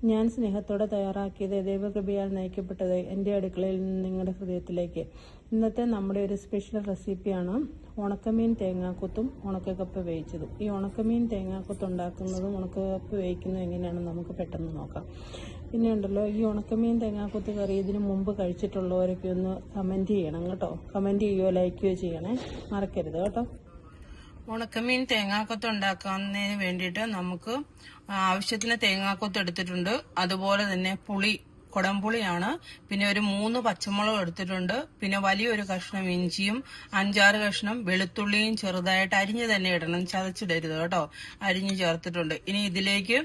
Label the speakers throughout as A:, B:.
A: ഞാൻ സ്നേഹത്തോടെ തയ്യാറാക്കിയത് ദൈവകൃപയാൽ നയിക്കപ്പെട്ടത് എൻ്റെ അടുക്കളയിൽ നിന്ന് നിങ്ങളുടെ ഹൃദയത്തിലേക്ക്. ഇന്നത്തെ നമ്മുടെ ഒരു സ്പെഷ്യൽ റെസിപ്പിയാണ് ഉണക്കമീൻ തേങ്ങാക്കൊത്തും ഉണക്കക്കപ്പ വേവിച്ചതും. ഈ ഉണക്കമീൻ തേങ്ങാക്കൊത്ത് ഉണ്ടാക്കുന്നതും ഉണക്കക്കപ്പ വേവിക്കുന്നതും എങ്ങനെയാണെന്ന് നമുക്ക് പെട്ടെന്ന് നോക്കാം. പിന്നെ ഉണ്ടല്ലോ, ഈ ഉണക്കമീൻ തേങ്ങാക്കൊത്ത് കറി ഇതിനു മുമ്പ് കഴിച്ചിട്ടുള്ളവരൊക്കെ ഒന്ന് കമൻറ്റ് ചെയ്യണം കേട്ടോ. കമൻറ്റ് ചെയ്യുകയോ ലൈക്കുകയോ ചെയ്യണേ, മറക്കരുത് കേട്ടോ. ഉണക്കമീൻ തേങ്ങാക്കൊത്ത് ഉണ്ടാക്കുന്നതിന് വേണ്ടിയിട്ട് നമുക്ക് ആവശ്യത്തിന് തേങ്ങാക്കൊത്ത് എടുത്തിട്ടുണ്ട്. അതുപോലെ തന്നെ പുളി, കുടംപുളിയാണ്. പിന്നെ ഒരു 3 പച്ചമുളക് എടുത്തിട്ടുണ്ട്. പിന്നെ വലിയൊരു കഷ്ണം ഇഞ്ചിയും 5-6 കഷ്ണം വെളുത്തുള്ളിയും ചെറുതായിട്ട് അരിഞ്ഞ് തന്നെ ഇടണം, ചതച്ചിടരുത് കേട്ടോ. അരിഞ്ഞ് ചേർത്തിട്ടുണ്ട്. ഇനി ഇതിലേക്ക്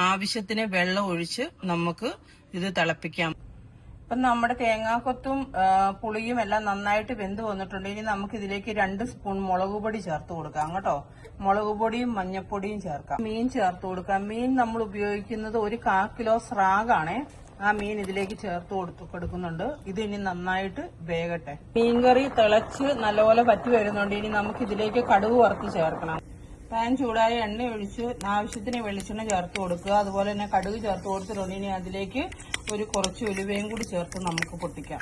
A: ആവശ്യത്തിന് വെള്ളം ഒഴിച്ച് നമുക്ക് ഇത് തിളപ്പിക്കാം. അപ്പം നമ്മുടെ തേങ്ങാക്കൊത്തും പുളിയും എല്ലാം നന്നായിട്ട് വെന്ത് വന്നിട്ടുണ്ട്. ഇനി നമുക്ക് ഇതിലേക്ക് 2 സ്പൂൺ മുളക് പൊടി ചേർത്ത് കൊടുക്കാം കേട്ടോ. മുളക് പൊടിയും മഞ്ഞപ്പൊടിയും ചേർക്കാം. മീൻ ചേർത്ത് കൊടുക്കാം. മീൻ നമ്മൾ ഉപയോഗിക്കുന്നത് 1/4 കിലോ സ്രാഗാണേ. ആ മീൻ ഇതിലേക്ക് ചേർത്ത് കൊടുക്കുന്നുണ്ട്. ഇത് ഇനി നന്നായിട്ട് വേകട്ടെ. മീൻകറി തിളച്ച് നല്ലപോലെ പറ്റി വരുന്നുണ്ട്. ഇനി നമുക്ക് ഇതിലേക്ക് കടുക് വറുത്ത് ചേർക്കണം. പാൻ ചൂടായ എണ്ണ ഒഴിച്ച് ആവശ്യത്തിന് വെളിച്ചെണ്ണ ചേർത്ത് കൊടുക്കുക. അതുപോലെ തന്നെ കടുക് ചേർത്ത് കൊടുത്തിട്ടുണ്ട്. ഇനി അതിലേക്ക് കുറച്ച് ഉലുവയും കൂടി ചേർത്ത് നമുക്ക് പൊട്ടിക്കാം.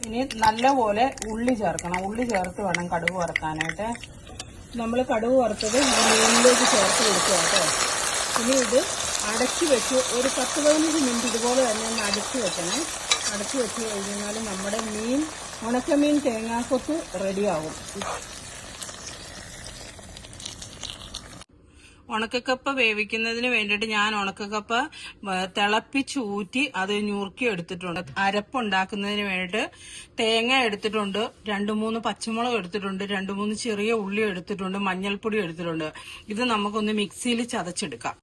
A: ഇനി നല്ലപോലെ ഉള്ളി ചേർക്കണം. ഉള്ളി ചേർത്ത് വേണം കടുക് വറുക്കാനായിട്ട്. നമ്മൾ കടുക് വറുത്തത് മീനിലേക്ക് ചേർത്ത് കൊടുക്കുക കേട്ടോ. ഇനി ഇത് അടച്ചു വെച്ച് ഒരു 10-15 മിനിറ്റ് ഇതുപോലെ തന്നെ ഒന്ന് അടച്ചു വെക്കണേ. അടച്ചു വെച്ച് കഴിഞ്ഞാൽ നമ്മുടെ ഉണക്കമീൻ തേങ്ങാക്കൊത്ത് റെഡിയാകും. ഉണക്കക്കപ്പ വേവിക്കുന്നതിന് വേണ്ടിയിട്ട് ഞാൻ ഉണക്കക്കപ്പ തിളപ്പിച്ച് ഊറ്റി അത് ഞുറുക്കി എടുത്തിട്ടുണ്ട്. അരപ്പുണ്ടാക്കുന്നതിന് വേണ്ടിയിട്ട് തേങ്ങ എടുത്തിട്ടുണ്ട്, 2-3 പച്ചമുളക് എടുത്തിട്ടുണ്ട്, 2-3 ചെറിയ ഉള്ളി എടുത്തിട്ടുണ്ട്, മഞ്ഞൾപ്പൊടി എടുത്തിട്ടുണ്ട്. ഇത് നമുക്കൊന്ന് മിക്സിയിൽ ചതച്ചെടുക്കാം.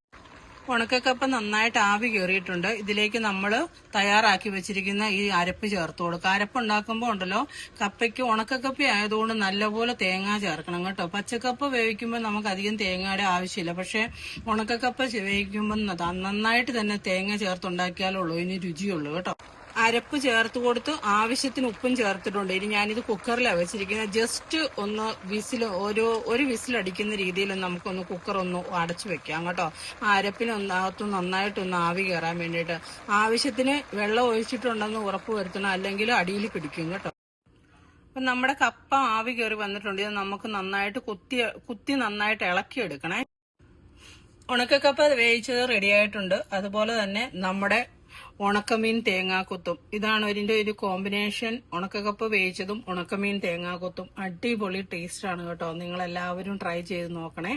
A: ഉണക്കക്കപ്പ നന്നായിട്ട് ആവി കയറിയിട്ടുണ്ട്. ഇതിലേക്ക് നമ്മൾ തയ്യാറാക്കി വെച്ചിരിക്കുന്ന ഈ അരപ്പ് ചേർത്ത് കൊടുക്കുക. അരപ്പ് ഉണ്ടാക്കുമ്പോൾ ഉണ്ടല്ലോ, കപ്പയ്ക്ക് ഉണക്കക്കപ്പ ആയതുകൊണ്ട് നല്ലപോലെ തേങ്ങ ചേർക്കണം കേട്ടോ. പച്ചക്കപ്പ വേവിക്കുമ്പോൾ നമുക്ക് അധികം തേങ്ങയുടെ ആവശ്യമില്ല. പക്ഷെ ഉണക്കക്കപ്പ വേവിക്കുമ്പോൾ നന്നായിട്ട് തന്നെ തേങ്ങ ചേർത്തുണ്ടാക്കിയാലുള്ളൂ ഇനി രുചിയുള്ളൂ കേട്ടോ. അരപ്പ് ചേർത്ത് കൊടുത്ത് ആവശ്യത്തിന് ഉപ്പും ചേർത്തിട്ടുണ്ട്. ഇനി ഞാനിത് കുക്കറിലാണ് വെച്ചിരിക്കുന്നത്. ജസ്റ്റ് ഒന്ന് ഒരു വിസിലടിക്കുന്ന രീതിയിൽ നമുക്കൊന്ന് കുക്കർ ഒന്ന് അടച്ചു വെക്കാം കേട്ടോ. ആ അരപ്പിനകത്ത് നന്നായിട്ടൊന്ന് ആവി കയറാൻ വേണ്ടിയിട്ട്. ആവശ്യത്തിന് വെള്ളം ഒഴിച്ചിട്ടുണ്ടെന്ന് ഉറപ്പ് വരുത്തണം, അല്ലെങ്കിൽ അടിയിൽ പിടിക്കും കേട്ടോ. അപ്പം നമ്മുടെ കപ്പ ആവി കയറി വന്നിട്ടുണ്ട്. ഇത് നമുക്ക് നന്നായിട്ട് കുത്തി നന്നായിട്ട് ഇളക്കിയെടുക്കണേ. ഉണക്കക്കപ്പ വേവിച്ചത് റെഡിയായിട്ടുണ്ട്. അതുപോലെ തന്നെ നമ്മുടെ ഉണക്കമീൻ തേങ്ങാക്കൊത്തും. ഇതാണ് ഇതിന്റെ ഒരു കോമ്പിനേഷൻ. ഉണക്കക്കപ്പ വേവിച്ചതും ഉണക്കമീൻ തേങ്ങാക്കൊത്തും അടിപൊളി ടേസ്റ്റ് ആണ് കേട്ടോ. നിങ്ങൾ എല്ലാവരും ട്രൈ ചെയ്ത് നോക്കണേ.